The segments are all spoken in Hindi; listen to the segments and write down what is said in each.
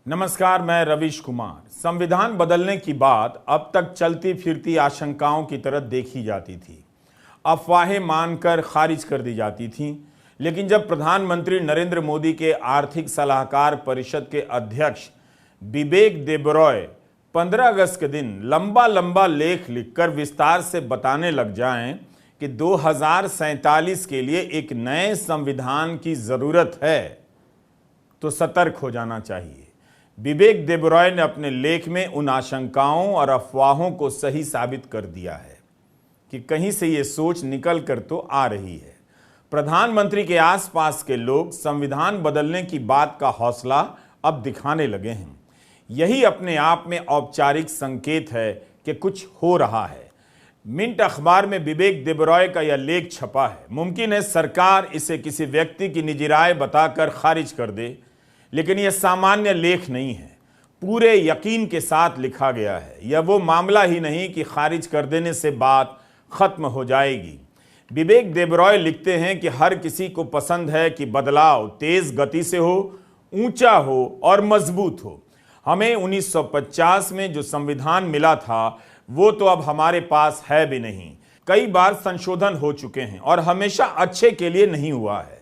नमस्कार, मैं रवीश कुमार। संविधान बदलने की बात अब तक चलती फिरती आशंकाओं की तरह देखी जाती थी, अफवाहें मानकर खारिज कर दी जाती थीं। लेकिन जब प्रधानमंत्री नरेंद्र मोदी के आर्थिक सलाहकार परिषद के अध्यक्ष बिबेक देबरॉय 15 अगस्त के दिन लंबा लंबा लेख लिखकर विस्तार से बताने लग जाएं कि 2047 के लिए एक नए संविधान की जरूरत है, तो सतर्क हो जाना चाहिए। बिबेक देबरॉय ने अपने लेख में उन आशंकाओं और अफवाहों को सही साबित कर दिया है कि कहीं से ये सोच निकल कर तो आ रही है। प्रधानमंत्री के आसपास के लोग संविधान बदलने की बात का हौसला अब दिखाने लगे हैं। यही अपने आप में औपचारिक संकेत है कि कुछ हो रहा है। मिंट अखबार में बिबेक देबरॉय का यह लेख छपा है। मुमकिन है सरकार इसे किसी व्यक्ति की निजी राय बताकर खारिज कर दे, लेकिन यह सामान्य लेख नहीं है, पूरे यकीन के साथ लिखा गया है। यह वो मामला ही नहीं कि खारिज कर देने से बात खत्म हो जाएगी। बिबेक देबरॉय लिखते हैं कि हर किसी को पसंद है कि बदलाव तेज गति से हो, ऊंचा हो और मजबूत हो। हमें 1950 में जो संविधान मिला था वो तो अब हमारे पास है भी नहीं। कई बार संशोधन हो चुके हैं और हमेशा अच्छे के लिए नहीं हुआ है।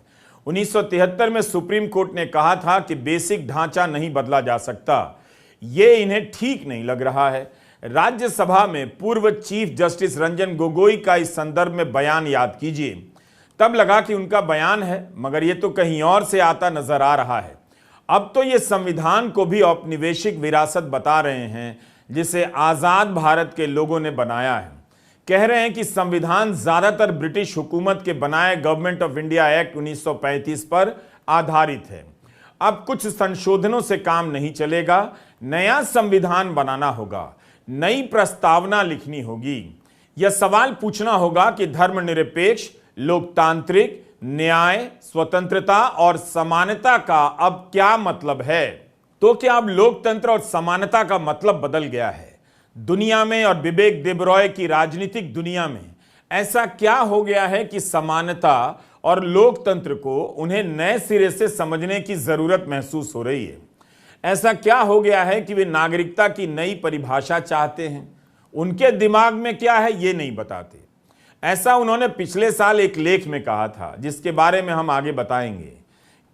1973 में सुप्रीम कोर्ट ने कहा था कि बेसिक ढांचा नहीं बदला जा सकता। ये इन्हें ठीक नहीं लग रहा है। राज्यसभा में पूर्व चीफ जस्टिस रंजन गोगोई का इस संदर्भ में बयान याद कीजिए। तब लगा कि उनका बयान है, मगर ये तो कहीं और से आता नजर आ रहा है। अब तो ये संविधान को भी औपनिवेशिक विरासत बता रहे हैं, जिसे आजाद भारत के लोगों ने बनाया है। कह रहे हैं कि संविधान ज्यादातर ब्रिटिश हुकूमत के बनाए गवर्नमेंट ऑफ इंडिया एक्ट 1935 पर आधारित है। अब कुछ संशोधनों से काम नहीं चलेगा, नया संविधान बनाना होगा, नई प्रस्तावना लिखनी होगी। यह सवाल पूछना होगा कि धर्मनिरपेक्ष, लोकतांत्रिक, न्याय, स्वतंत्रता और समानता का अब क्या मतलब है। तो क्या अब लोकतंत्र और समानता का मतलब बदल गया है दुनिया में और बिबेक देबरॉय की राजनीतिक दुनिया में? ऐसा क्या हो गया है कि समानता और लोकतंत्र को उन्हें नए सिरे से समझने की जरूरत महसूस हो रही है? ऐसा क्या हो गया है कि वे नागरिकता की नई परिभाषा चाहते हैं? उनके दिमाग में क्या है ये नहीं बताते। ऐसा उन्होंने पिछले साल एक लेख में कहा था, जिसके बारे में हम आगे बताएंगे।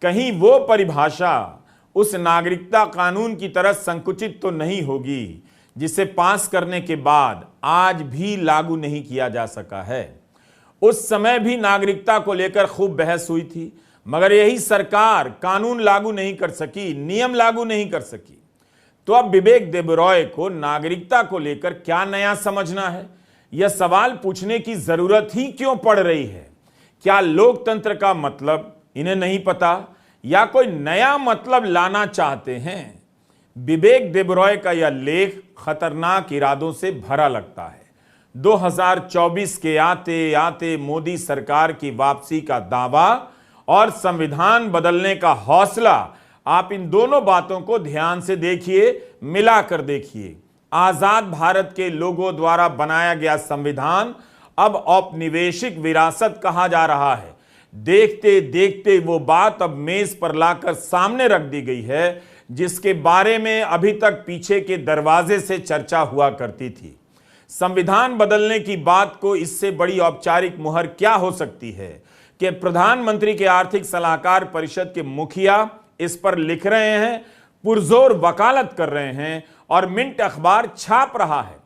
कहीं वो परिभाषा उस नागरिकता कानून की तरह संकुचित तो नहीं होगी जिसे पास करने के बाद आज भी लागू नहीं किया जा सका है। उस समय भी नागरिकता को लेकर खूब बहस हुई थी, मगर यही सरकार कानून लागू नहीं कर सकी, नियम लागू नहीं कर सकी। तो अब बिबेक देबरॉय को नागरिकता को लेकर क्या नया समझना है? यह सवाल पूछने की जरूरत ही क्यों पड़ रही है? क्या लोकतंत्र का मतलब इन्हें नहीं पता या कोई नया मतलब लाना चाहते हैं? बिबेक देबरॉय का यह लेख खतरनाक इरादों से भरा लगता है। 2024 के आते आते मोदी सरकार की वापसी का दावा और संविधान बदलने का हौसला, आप इन दोनों बातों को ध्यान से देखिए, मिलाकर देखिए। आजाद भारत के लोगों द्वारा बनाया गया संविधान अब औपनिवेशिक विरासत कहा जा रहा है। देखते देखते वो बात अब मेज पर लाकर सामने रख दी गई है जिसके बारे में अभी तक पीछे के दरवाजे से चर्चा हुआ करती थी। संविधान बदलने की बात को इससे बड़ी औपचारिक मुहर क्या हो सकती है कि प्रधानमंत्री के आर्थिक सलाहकार परिषद के मुखिया इस पर लिख रहे हैं, पुरजोर वकालत कर रहे हैं और मिंट अखबार छाप रहा है।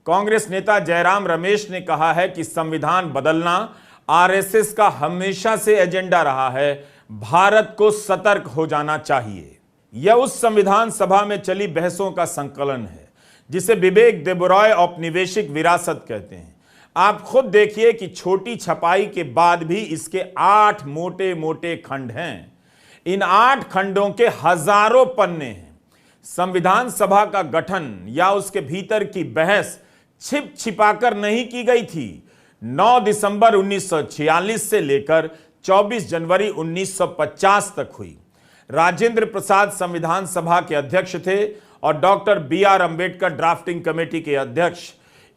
कांग्रेस नेता जयराम रमेश ने कहा है कि संविधान बदलना आरएसएस का हमेशा से एजेंडा रहा है, भारत को सतर्क हो जाना चाहिए। यह उस संविधान सभा में चली बहसों का संकलन है जिसे बिबेक देबरॉय औपनिवेशिक विरासत कहते हैं। आप खुद देखिए कि छोटी छपाई के बाद भी इसके 8 मोटे मोटे खंड हैं। इन 8 खंडों के हजारों पन्ने हैं। संविधान सभा का गठन या उसके भीतर की बहस छिप छिपाकर नहीं की गई थी। 9 दिसंबर 1946 से लेकर 24 जनवरी 1950 तक हुई। राजेंद्र प्रसाद संविधान सभा के अध्यक्ष थे और doctor BR Ambedkar drafting committee के अध्यक्ष।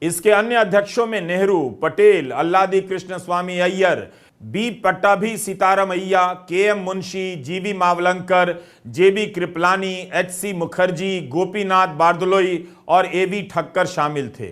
इसके अन्य अध्यक्षों में Nehru, Patel, Alladi Krishnaswami Ayyar, B Pattabhi Sitaramayya, K M. Munshi, G V. Mavalankar, J B. Kripalani, H C. Mukherjee, Gopinath Bardoloi और ए.वी. ठक्कर शामिल थे।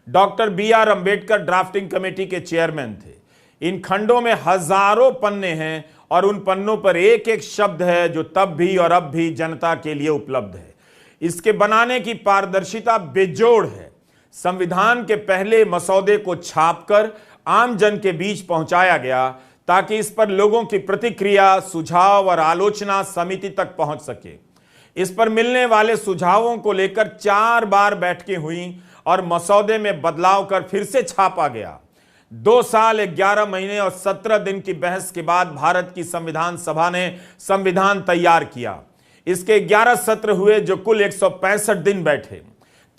Doctor B R. Ambedkar drafting committee के चेयरमैन थे। इन खंडों में हजारों पन्ने हैं और उन पन्नों पर एक एक शब्द है जो तब भी और अब भी जनता के लिए उपलब्ध है। इसके बनाने की पारदर्शिता बेजोड़ है। संविधान के पहले मसौदे को छापकर आम जन के बीच पहुंचाया गया ताकि इस पर लोगों की प्रतिक्रिया, सुझाव और आलोचना समिति तक पहुंच सके। इस पर मिलने वाले सुझावों को लेकर 4 बार बैठकें हुई और मसौदे में बदलाव कर फिर से छापा गया। 2 साल 11 महीने और 17 दिन की बहस के बाद भारत की संविधान सभा ने संविधान तैयार किया। इसके 11 सत्र हुए जो कुल 165 दिन बैठे।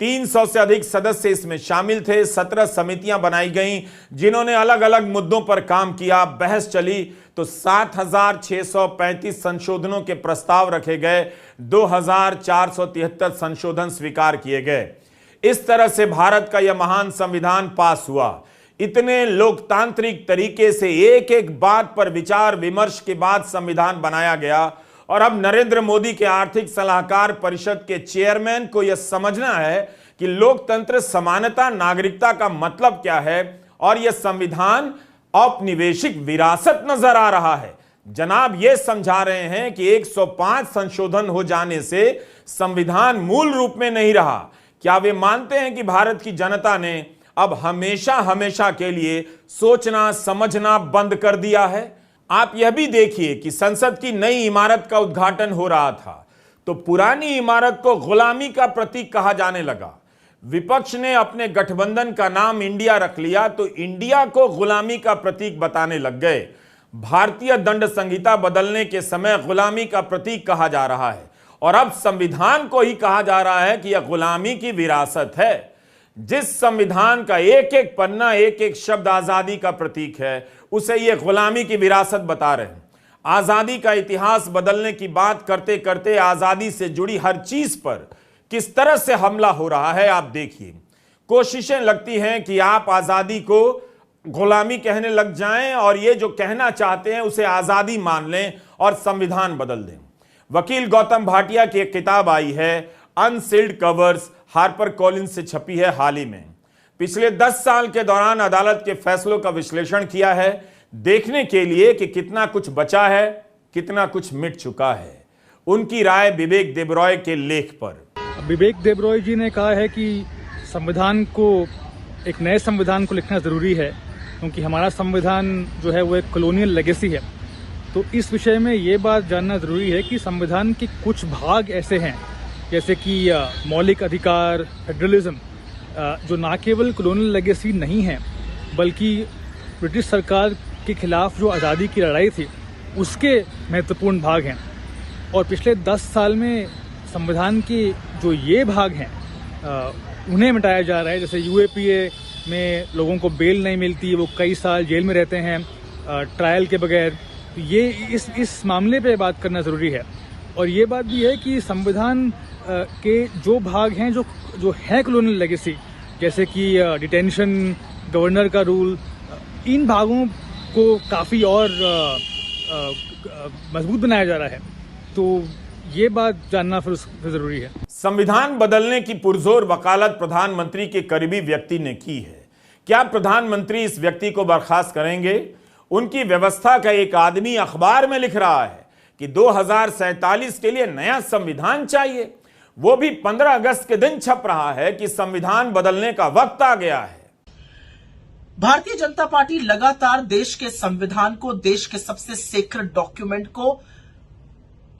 300 से अधिक सदस्य इसमें शामिल थे। 17 समितियां बनाई गईं जिन्होंने अलग अलग मुद्दों पर काम किया। बहस चली तो 7,635 संशोधनों के प्रस्ताव रखे गए। 2,473 संशोधन स्वीकार किए गए। इस तरह से भारत का यह महान संविधान पास हुआ। इतने लोकतांत्रिक तरीके से एक एक बात पर विचार विमर्श के बाद संविधान बनाया गया। और अब नरेंद्र मोदी के आर्थिक सलाहकार परिषद के चेयरमैन को यह समझना है कि लोकतंत्र, समानता, नागरिकता का मतलब क्या है और यह संविधान औपनिवेशिक विरासत नजर आ रहा है। जनाब ये समझा रहे हैं कि 105 संशोधन हो जाने से संविधान मूल रूप में नहीं रहा। क्या वे मानते हैं कि भारत की जनता ने अब हमेशा हमेशा के लिए सोचना समझना बंद कर दिया है? आप यह भी देखिए कि संसद की नई इमारत का उद्घाटन हो रहा था तो पुरानी इमारत को गुलामी का प्रतीक कहा जाने लगा। विपक्ष ने अपने गठबंधन का नाम इंडिया रख लिया तो इंडिया को गुलामी का प्रतीक बताने लग गए। भारतीय दंड संहिता बदलने के समय गुलामी का प्रतीक कहा जा रहा है और अब संविधान को ही कहा जा रहा है कि यह गुलामी की विरासत है। जिस संविधान का एक एक पन्ना, एक एक शब्द आजादी का प्रतीक है, उसे ये गुलामी की विरासत बता रहे हैं। आजादी का इतिहास बदलने की बात करते करते आजादी से जुड़ी हर चीज पर किस तरह से हमला हो रहा है आप देखिए। कोशिशें लगती हैं कि आप आजादी को गुलामी कहने लग जाएं और ये जो कहना चाहते हैं उसे आजादी मान लें और संविधान बदल दें। वकील गौतम भाटिया की एक किताब आई है अनसील्ड कवर्स, हार्पर कॉलिंस से छपी है हाल ही में। पिछले 10 साल के दौरान अदालत के फैसलों का विश्लेषण किया है देखने के लिए कि कितना कुछ बचा है, कितना कुछ मिट चुका है। उनकी राय विवेक देबरॉय के लेख पर। विवेक देबरॉय जी ने कहा है कि संविधान को, एक नए संविधान को लिखना जरूरी है क्योंकि हमारा संविधान जो है वो एक कॉलोनियल लेगेसी है। तो इस विषय में ये बात जानना जरूरी है कि संविधान के कुछ भाग ऐसे हैं जैसे कि मौलिक अधिकार, फेडरलिज्म, जो ना केवल कॉलोनियल लेगेसी नहीं है बल्कि ब्रिटिश सरकार के खिलाफ जो आज़ादी की लड़ाई थी उसके महत्वपूर्ण भाग हैं। और पिछले 10 साल में संविधान के जो ये भाग हैं उन्हें मिटाया जा रहा है। जैसे यूएपीए में लोगों को बेल नहीं मिलती, वो कई साल जेल में रहते हैं ट्रायल के बगैर। ये इस मामले पे बात करना ज़रूरी है। और ये बात भी है कि संविधान के जो भाग हैं जो है कॉलोनियल लेगेसी, जैसे कि डिटेंशन, गवर्नर का रूल, इन भागों को काफ़ी और मजबूत बनाया जा रहा है। तो ये बात जानना फिर जरूरी है। संविधान बदलने की पुरजोर वकालत प्रधानमंत्री के करीबी व्यक्ति ने की है। क्या प्रधानमंत्री इस व्यक्ति को बर्खास्त करेंगे? उनकी व्यवस्था का एक आदमी अखबार में लिख रहा है कि 2047 के लिए नया संविधान चाहिए। वो भी 15 अगस्त के दिन छप रहा है कि संविधान बदलने का वक्त आ गया है। भारतीय जनता पार्टी लगातार देश के संविधान को, देश के सबसे सेक्रेड डॉक्यूमेंट को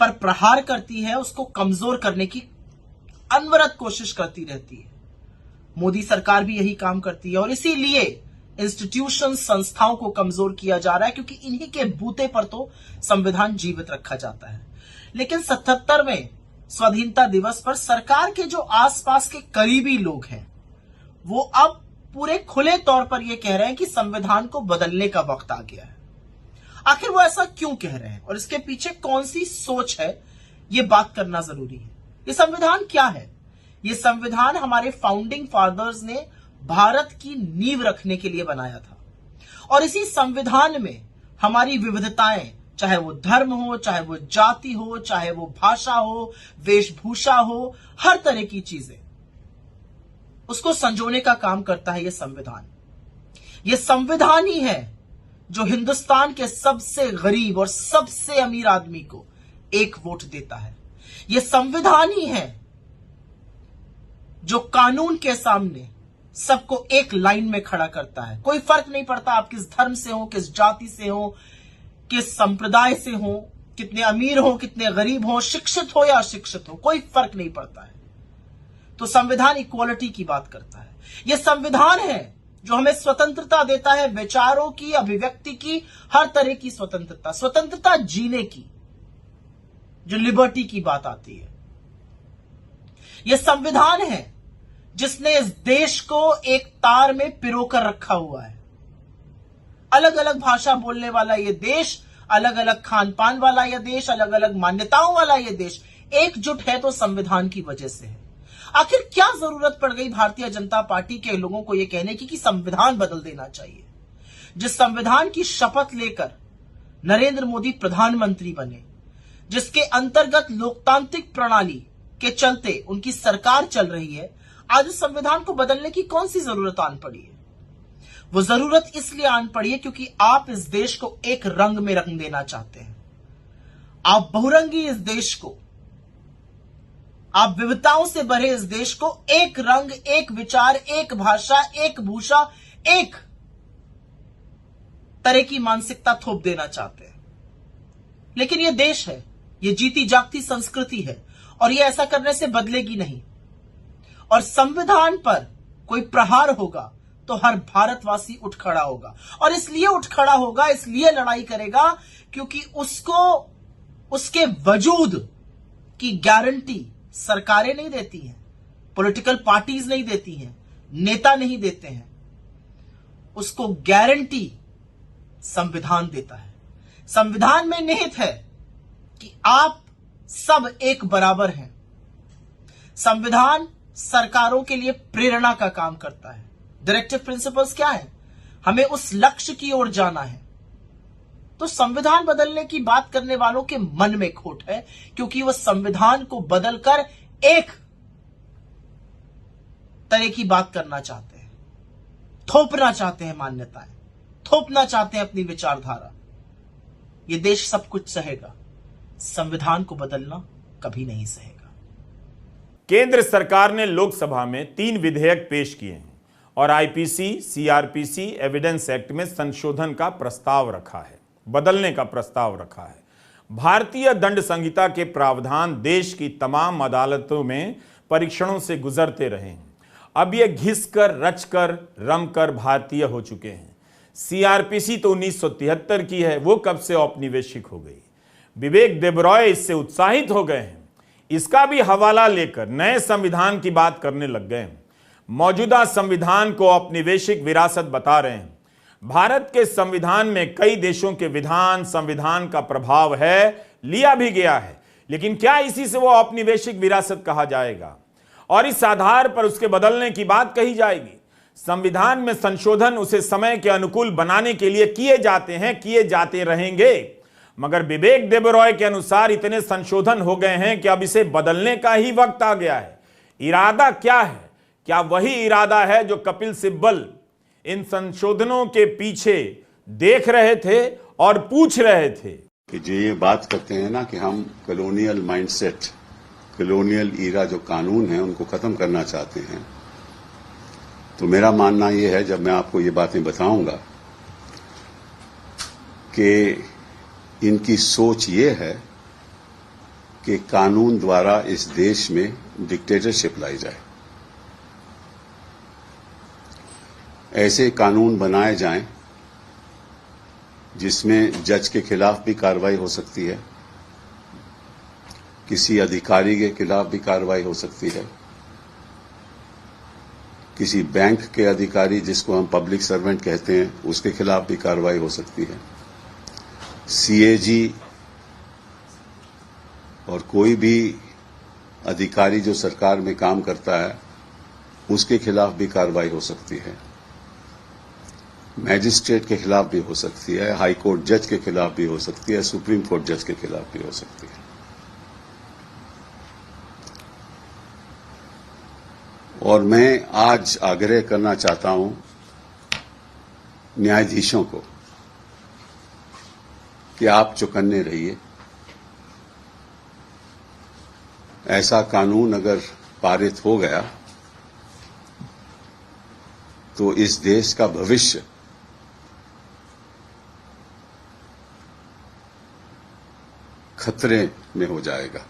पर प्रहार करती है, उसको कमजोर करने की अनवरत कोशिश करती रहती है। मोदी सरकार भी यही काम करती है और इसीलिए इंस्टीट्यूशन, संस्थाओं को कमजोर किया जा रहा है क्योंकि इन्हीं के बूते पर तो संविधान जीवित रखा जाता है। लेकिन 77वें स्वाधीनता दिवस पर सरकार के जो आसपास के करीबी लोग हैं वो अब पूरे खुले तौर पर यह कह रहे हैं कि संविधान को बदलने का वक्त आ गया है। आखिर वो ऐसा क्यों कह रहे हैं और इसके पीछे कौन सी सोच है, ये बात करना जरूरी है। ये संविधान क्या है? ये संविधान हमारे फाउंडिंग फादर्स ने भारत की नींव रखने के लिए बनाया था और इसी संविधान में हमारी विविधताएं, चाहे वो धर्म हो, चाहे वो जाति हो, चाहे वो भाषा हो, वेशभूषा हो, हर तरह की चीजें, उसको संजोने का काम करता है ये संविधान। ये संविधान ही है जो हिंदुस्तान के सबसे गरीब और सबसे अमीर आदमी को एक वोट देता है। ये संविधान ही है जो कानून के सामने सबको एक लाइन में खड़ा करता है। कोई फर्क नहीं पड़ता आप किस धर्म से हो, किस जाति से हो, किस संप्रदाय से हो, कितने अमीर हो, कितने गरीब हो, शिक्षित हो या अशिक्षित हो, कोई फर्क नहीं पड़ता है। तो संविधान इक्वालिटी की बात करता है। यह संविधान है जो हमें स्वतंत्रता देता है, विचारों की, अभिव्यक्ति की, हर तरह की स्वतंत्रता, स्वतंत्रता जीने की, जो लिबर्टी की बात आती है। यह संविधान है जिसने इस देश को एक तार में पिरोकर रखा हुआ है। अलग अलग भाषा बोलने वाला यह देश, अलग अलग खान पान वाला यह देश, अलग अलग मान्यताओं वाला यह देश एकजुट है तो संविधान की वजह से है। आखिर क्या जरूरत पड़ गई भारतीय जनता पार्टी के लोगों को यह कहने की कि संविधान बदल देना चाहिए? जिस संविधान की शपथ लेकर नरेंद्र मोदी प्रधानमंत्री बने, जिसके अंतर्गत लोकतांत्रिक प्रणाली के चलते उनकी सरकार चल रही है, आज उस संविधान को बदलने की कौन सी जरूरत आन पड़ी है? वो जरूरत इसलिए आन पड़ी है क्योंकि आप इस देश को एक रंग में रंग देना चाहते हैं। आप बहुरंगी इस देश को, आप विविधताओं से भरे इस देश को एक रंग, एक विचार, एक भाषा, एक भूषा, एक तरह की मानसिकता थोप देना चाहते हैं। लेकिन यह देश है, यह जीती जागती संस्कृति है और यह ऐसा करने से बदलेगी नहीं। और संविधान पर कोई प्रहार होगा तो हर भारतवासी उठ खड़ा होगा, और इसलिए उठ खड़ा होगा, इसलिए लड़ाई करेगा क्योंकि उसको उसके वजूद की गारंटी सरकारें नहीं देती हैं, पॉलिटिकल पार्टीज नहीं देती हैं, नेता नहीं देते हैं। उसको गारंटी संविधान देता है। संविधान में निहित है कि आप सब एक बराबर हैं। संविधान सरकारों के लिए प्रेरणा का काम करता है। डायरेक्टिव प्रिंसिपल्स क्या है? हमें उस लक्ष्य की ओर जाना है। तो संविधान बदलने की बात करने वालों के मन में खोट है, क्योंकि वह संविधान को बदलकर एक तरह की बात करना चाहते हैं, थोपना चाहते हैं मान्यताएं, थोपना चाहते हैं अपनी विचारधारा। यह देश सब कुछ सहेगा, संविधान को बदलना कभी नहीं सहेगा। केंद्र सरकार ने लोकसभा में 3 विधेयक पेश किए हैं और आईपीसी, सीआरपीसी, एविडेंस एक्ट में संशोधन का प्रस्ताव रखा है, बदलने का प्रस्ताव रखा है। भारतीय दंड संहिता के प्रावधान देश की तमाम अदालतों में परीक्षणों से गुजरते रहे हैं। अब ये घिसकर, रचकर, रमकर भारतीय हो चुके हैं। सीआरपीसी तो 1973 की है, वो कब से औपनिवेशिक हो गई। विवेक देबरॉय इससे उत्साहित हो गए हैं, इसका भी हवाला लेकर नए संविधान की बात करने लग गए हैं। मौजूदा संविधान को औपनिवेशिक विरासत बता रहे हैं। भारत के संविधान में कई देशों के विधान, संविधान का प्रभाव है, लिया भी गया है, लेकिन क्या इसी से वो औपनिवेशिक विरासत कहा जाएगा और इस आधार पर उसके बदलने की बात कही जाएगी? संविधान में संशोधन उसे समय के अनुकूल बनाने के लिए किए जाते हैं, किए जाते रहेंगे, मगर विवेक देबरॉय के अनुसार इतने संशोधन हो गए हैं कि अब इसे बदलने का ही वक्त आ गया है। इरादा क्या है? क्या वही इरादा है जो कपिल सिब्बल इन संशोधनों के पीछे देख रहे थे और पूछ रहे थे? कि जो ये बात करते हैं ना कि हम कॉलोनियल माइंडसेट, कॉलोनियल ईरा जो कानून है उनको खत्म करना चाहते हैं, तो मेरा मानना ये है, जब मैं आपको ये बातें बताऊंगा, कि इनकी सोच ये है कि कानून द्वारा इस देश में डिक्टेटरशिप लाई जाए, ऐसे कानून बनाए जाएं जिसमें जज के खिलाफ भी कार्रवाई हो सकती है, किसी अधिकारी के खिलाफ भी कार्रवाई हो सकती है, किसी बैंक के अधिकारी जिसको हम पब्लिक सर्वेंट कहते हैं उसके खिलाफ भी कार्रवाई हो सकती है, सीएजी और कोई भी अधिकारी जो सरकार में काम करता है उसके खिलाफ भी कार्रवाई हो सकती है। मैजिस्ट्रेट के खिलाफ भी हो सकती है, हाई कोर्ट जज के खिलाफ भी हो सकती है, सुप्रीम कोर्ट जज के खिलाफ भी हो सकती है। और मैं आज आग्रह करना चाहता हूं न्यायाधीशों को कि आप चौकन्ने रहिए। ऐसा कानून अगर पारित हो गया तो इस देश का भविष्य खतरे में हो जाएगा।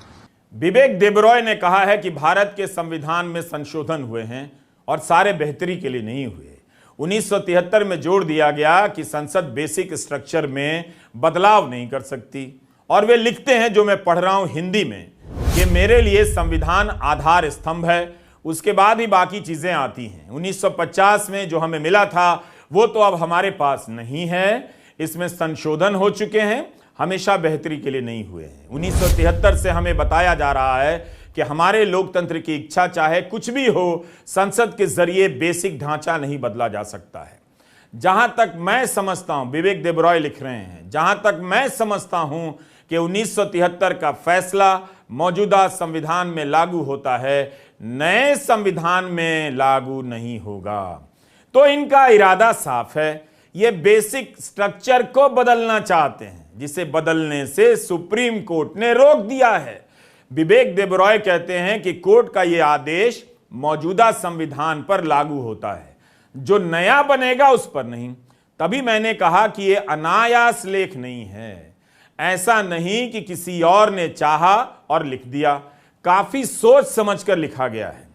विवेक देबरॉय ने कहा है कि भारत के संविधान में संशोधन हुए हैं और सारे बेहतरी के लिए नहीं हुए। 1973 में जोड़ दिया गया कि संसद बेसिक स्ट्रक्चर में बदलाव नहीं कर सकती, और वे लिखते हैं, जो मैं पढ़ रहा हूं हिंदी में, कि मेरे लिए संविधान आधार स्तंभ है, उसके बाद ही बाकी चीजें आती हैं। 1950 में जो हमें मिला था वो तो अब हमारे पास नहीं है, इसमें संशोधन हो चुके हैं, हमेशा बेहतरी के लिए नहीं हुए हैं। 1973 से हमें बताया जा रहा है कि हमारे लोकतंत्र की इच्छा चाहे कुछ भी हो, संसद के जरिए बेसिक ढांचा नहीं बदला जा सकता है। जहां तक मैं समझता हूं, विवेक देबरॉय लिख रहे हैं, जहां तक मैं समझता हूं कि 1973 का फैसला मौजूदा संविधान में लागू होता है, नए संविधान में लागू नहीं होगा। तो इनका इरादा साफ है, ये बेसिक स्ट्रक्चर को बदलना चाहते हैं, जिसे बदलने से सुप्रीम कोर्ट ने रोक दिया है। विवेक देबरॉय कहते हैं कि कोर्ट का यह आदेश मौजूदा संविधान पर लागू होता है, जो नया बनेगा उस पर नहीं। तभी मैंने कहा कि यह अनायास लेख नहीं है, ऐसा नहीं कि किसी और ने चाहा और लिख दिया, काफी सोच समझकर लिखा गया है।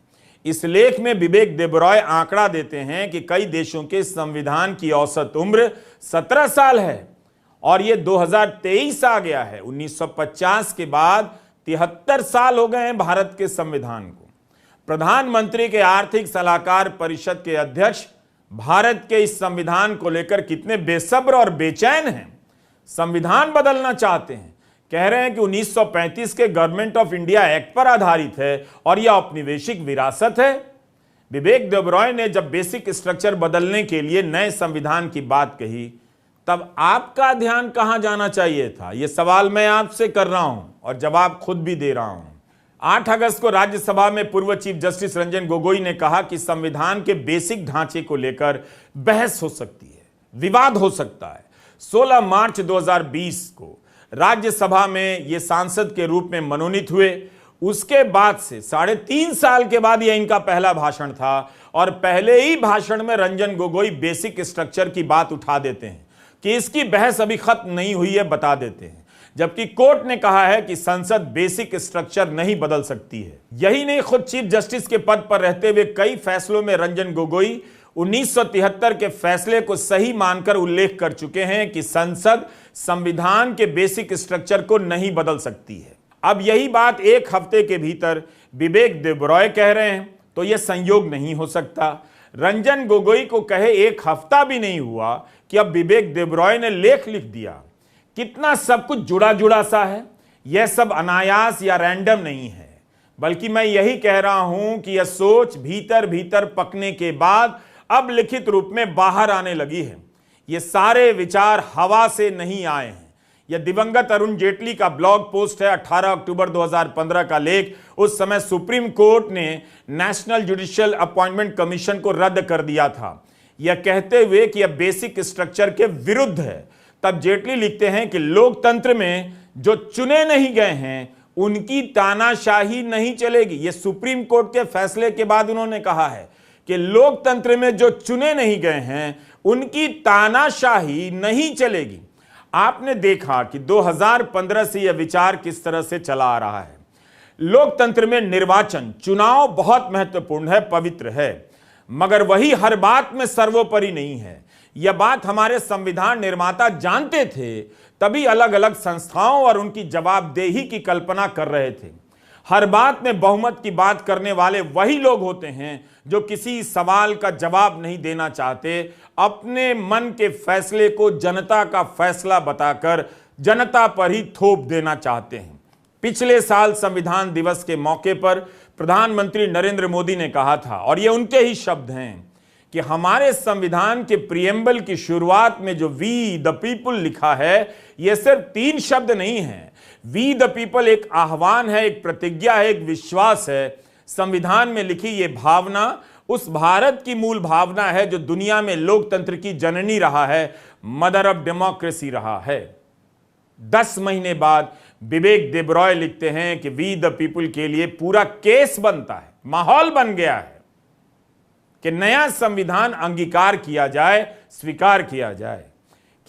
इस लेख में विवेक देबरॉय आंकड़ा देते हैं कि कई देशों के संविधान की औसत उम्र 17 साल है और यह 2023 आ गया है। 1950 के बाद 73 साल हो गए हैं भारत के संविधान को। प्रधानमंत्री के आर्थिक सलाहकार परिषद के अध्यक्ष भारत के इस संविधान को लेकर कितने बेसब्र और बेचैन हैं, संविधान बदलना चाहते हैं, कह रहे हैं कि 1935 के गवर्नमेंट ऑफ इंडिया एक्ट पर आधारित है और यह औपनिवेशिक विरासत है। विवेक देबरॉय ने जब बेसिक स्ट्रक्चर बदलने के लिए नए संविधान की बात कही, तब आपका ध्यान कहां जाना चाहिए था? यह सवाल मैं आपसे कर रहा हूं और जवाब खुद भी दे रहा हूं। 8 अगस्त को राज्यसभा में पूर्व चीफ जस्टिस रंजन गोगोई ने कहा कि संविधान के बेसिक ढांचे को लेकर बहस हो सकती है, विवाद हो सकता है। 16 मार्च 2020 को राज्यसभा में ये सांसद के रूप में मनोनीत हुए। उसके बाद से 3.5 साल के बाद यह इनका पहला भाषण था और पहले ही भाषण में रंजन गोगोई बेसिक स्ट्रक्चर की बात उठा देते हैं कि इसकी बहस अभी खत्म नहीं हुई है, बता देते हैं, जबकि कोर्ट ने कहा है कि संसद बेसिक स्ट्रक्चर नहीं बदल सकती है। यही नहीं, खुद चीफ जस्टिस के पद पर रहते हुए कई फैसलों में रंजन गोगोई 1973 के फैसले को सही मानकर उल्लेख कर चुके हैं कि संसद संविधान के बेसिक स्ट्रक्चर को नहीं बदल सकती है। अब यही बात एक हफ्ते के भीतर विवेक देबरॉय कह रहे हैं, तो यह संयोग नहीं हो सकता। रंजन गोगोई को कहे 1 हफ्ता भी नहीं हुआ कि अब विवेक देबरॉय ने लेख लिख दिया। कितना सब कुछ जुड़ा जुड़ा सा है। यह सब अनायास या रैंडम नहीं है, बल्कि मैं यही कह रहा हूं कि यह सोच भीतर भीतर पकने के बाद अब लिखित रूप में बाहर आने लगी है। ये सारे विचार हवा से नहीं आए हैं। यह दिवंगत अरुण जेटली का ब्लॉग पोस्ट है, 18 अक्टूबर 2015 का लेख। उस समय सुप्रीम कोर्ट ने नेशनल जुडिशियल अपॉइंटमेंट कमीशन को रद्द कर दिया था, यह कहते हुए कि यह बेसिक स्ट्रक्चर के विरुद्ध है। तब जेटली लिखते हैं कि लोकतंत्र में जो चुने नहीं गए हैं उनकी तानाशाही नहीं चलेगी। यह सुप्रीम कोर्ट के फैसले के बाद उन्होंने कहा है कि लोकतंत्र में जो चुने नहीं गए हैं उनकी तानाशाही नहीं चलेगी। आपने देखा कि 2015 से यह विचार किस तरह से चला आ रहा है। लोकतंत्र में निर्वाचन, चुनाव बहुत महत्वपूर्ण है, पवित्र है, मगर वही हर बात में सर्वोपरि नहीं है। यह बात हमारे संविधान निर्माता जानते थे, तभी अलग अलग संस्थाओं और उनकी जवाबदेही की कल्पना कर रहे थे। हर बात में बहुमत की बात करने वाले वही लोग होते हैं जो किसी सवाल का जवाब नहीं देना चाहते, अपने मन के फैसले को जनता का फैसला बताकर जनता पर ही थोप देना चाहते हैं। पिछले साल संविधान दिवस के मौके पर प्रधानमंत्री नरेंद्र मोदी ने कहा था, और ये उनके ही शब्द हैं, कि हमारे संविधान के प्रियम्बल की शुरुआत में जो वी द पीपल लिखा है, यह सिर्फ 3 शब्द नहीं है। वी द पीपल एक आह्वान है, एक प्रतिज्ञा है, एक विश्वास है। संविधान में लिखी यह भावना उस भारत की मूल भावना है जो दुनिया में लोकतंत्र की जननी रहा है, मदर ऑफ डेमोक्रेसी रहा है। 10 महीने बाद विवेक देबरॉय लिखते हैं कि वी द पीपल के लिए पूरा केस बनता है, माहौल बन गया है कि नया संविधान अंगीकार किया जाए, स्वीकार किया जाए।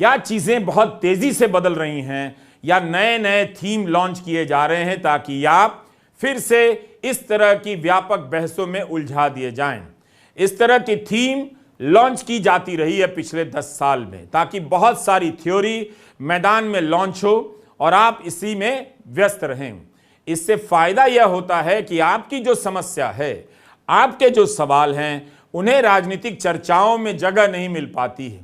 क्या चीजें बहुत तेजी से बदल रही हैं या नए नए थीम लॉन्च किए जा रहे हैं ताकि आप फिर से इस तरह की व्यापक बहसों में उलझा दिए जाएं। इस तरह की थीम लॉन्च की जाती रही है पिछले 10 साल में ताकि बहुत सारी थ्योरी मैदान में लॉन्च हो और आप इसी में व्यस्त रहें। इससे फायदा यह होता है कि आपकी जो समस्या है, आपके जो सवाल हैं, उन्हें राजनीतिक चर्चाओं में जगह नहीं मिल पाती है।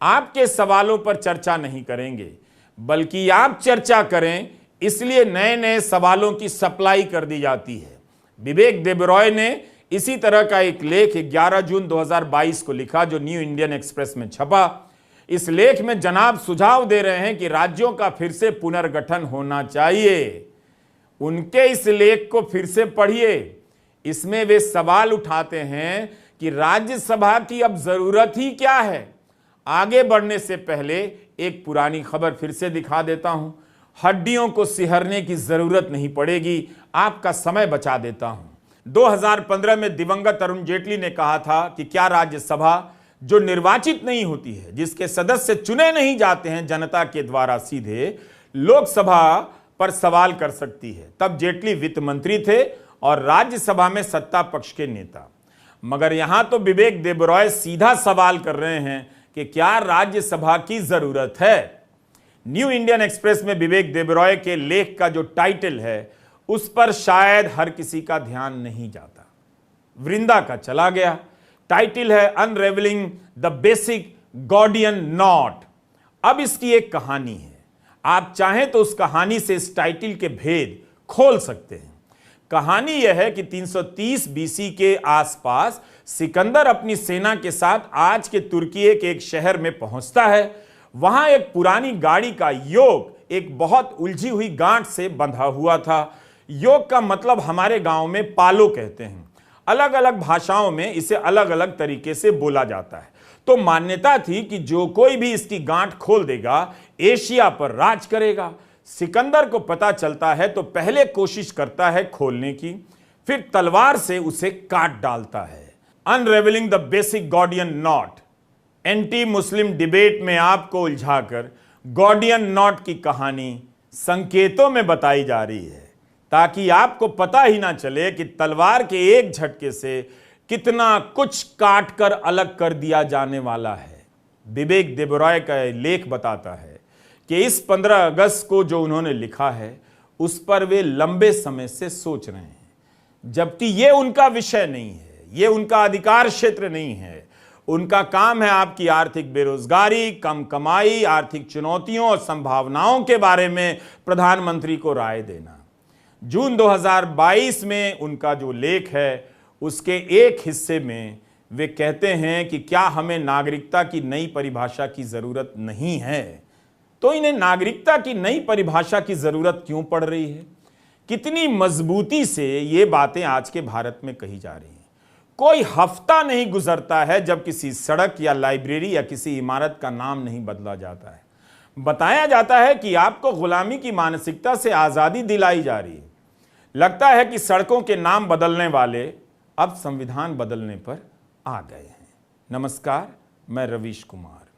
आपके सवालों पर चर्चा नहीं करेंगे, बल्कि आप चर्चा करें, इसलिए नए नए सवालों की सप्लाई कर दी जाती है। विवेक देबरॉय ने इसी तरह का एक लेख 11 जून 2022 को लिखा जो न्यू इंडियन एक्सप्रेस में छपा। इस लेख में जनाब सुझाव दे रहे हैं कि राज्यों का फिर से पुनर्गठन होना चाहिए। उनके इस लेख को फिर से पढ़िए। इसमें वे सवाल उठाते हैं कि राज्यसभा की अब जरूरत ही क्या है। आगे बढ़ने से पहले एक पुरानी खबर फिर से दिखा देता हूं। हड्डियों को सिहरने की जरूरत नहीं पड़ेगी, आपका समय बचा देता हूं। 2015 में दिवंगत अरुण जेटली ने कहा था कि क्या राज्यसभा जो निर्वाचित नहीं होती है, जिसके सदस्य चुने नहीं जाते हैं जनता के द्वारा सीधे, लोकसभा पर सवाल कर सकती है। तब जेटली वित्त मंत्री थे और राज्यसभा में सत्ता पक्ष के नेता। मगर यहां तो विवेक देबरॉय सीधा सवाल कर रहे हैं कि क्या राज्यसभा की जरूरत है। न्यू इंडियन एक्सप्रेस में विवेक देबरॉय के लेख का जो टाइटल है, उस पर शायद हर किसी का ध्यान नहीं जाता। वृंदा का चला गया। टाइटल है unravelling the basic Gordian not. अब इसकी एक कहानी है। आप चाहें तो उस कहानी से इस टाइटल के भेद खोल सकते हैं। कहानी यह है कि 330 बीसी के आसपास सिकंदर अपनी सेना के साथ आज के तुर्की के एक शहर में पहुंचता है। वहां एक पुरानी गाड़ी का योक एक बहुत उलझी हुई गांठ से बंधा हुआ था। योक का मतलब हमारे गांव में पालो कहते हैं। अलग अलग भाषाओं में इसे अलग अलग तरीके से बोला जाता है। तो मान्यता थी कि जो कोई भी इसकी गांठ खोल देगा, एशिया पर राज करेगा। सिकंदर को पता चलता है तो पहले कोशिश करता है खोलने की, फिर तलवार से उसे काट डालता है। Unravelling the basic Gordian knot, anti Muslim debate में आपको उलझाकर गॉडियन नॉट की कहानी संकेतों में बताई जा रही है ताकि आपको पता ही ना चले कि तलवार के एक झटके से कितना कुछ काट कर अलग कर दिया जाने वाला है। विवेक देबरॉय का लेख बताता है कि इस 15 अगस्त को जो उन्होंने लिखा है, उस पर वे लंबे समय से सोच रहे हैं, जबकि ये उनका विषय नहीं है, ये उनका अधिकार क्षेत्र नहीं है। उनका काम है आपकी आर्थिक बेरोजगारी, कम कमाई, आर्थिक चुनौतियों और संभावनाओं के बारे में प्रधानमंत्री को राय देना। जून 2022 में उनका जो लेख है, उसके एक हिस्से में वे कहते हैं कि क्या हमें नागरिकता की नई परिभाषा की जरूरत नहीं है। तो इन्हें नागरिकता की नई परिभाषा की जरूरत क्यों पड़ रही है? कितनी मजबूती से ये बातें आज के भारत में कही जा रही हैं। कोई हफ्ता नहीं गुजरता है जब किसी सड़क या लाइब्रेरी या किसी इमारत का नाम नहीं बदला जाता है। बताया जाता है कि आपको गुलामी की मानसिकता से आजादी दिलाई जा रही है। लगता है कि सड़कों के नाम बदलने वाले अब संविधान बदलने पर आ गए हैं। नमस्कार, मैं रवीश कुमार।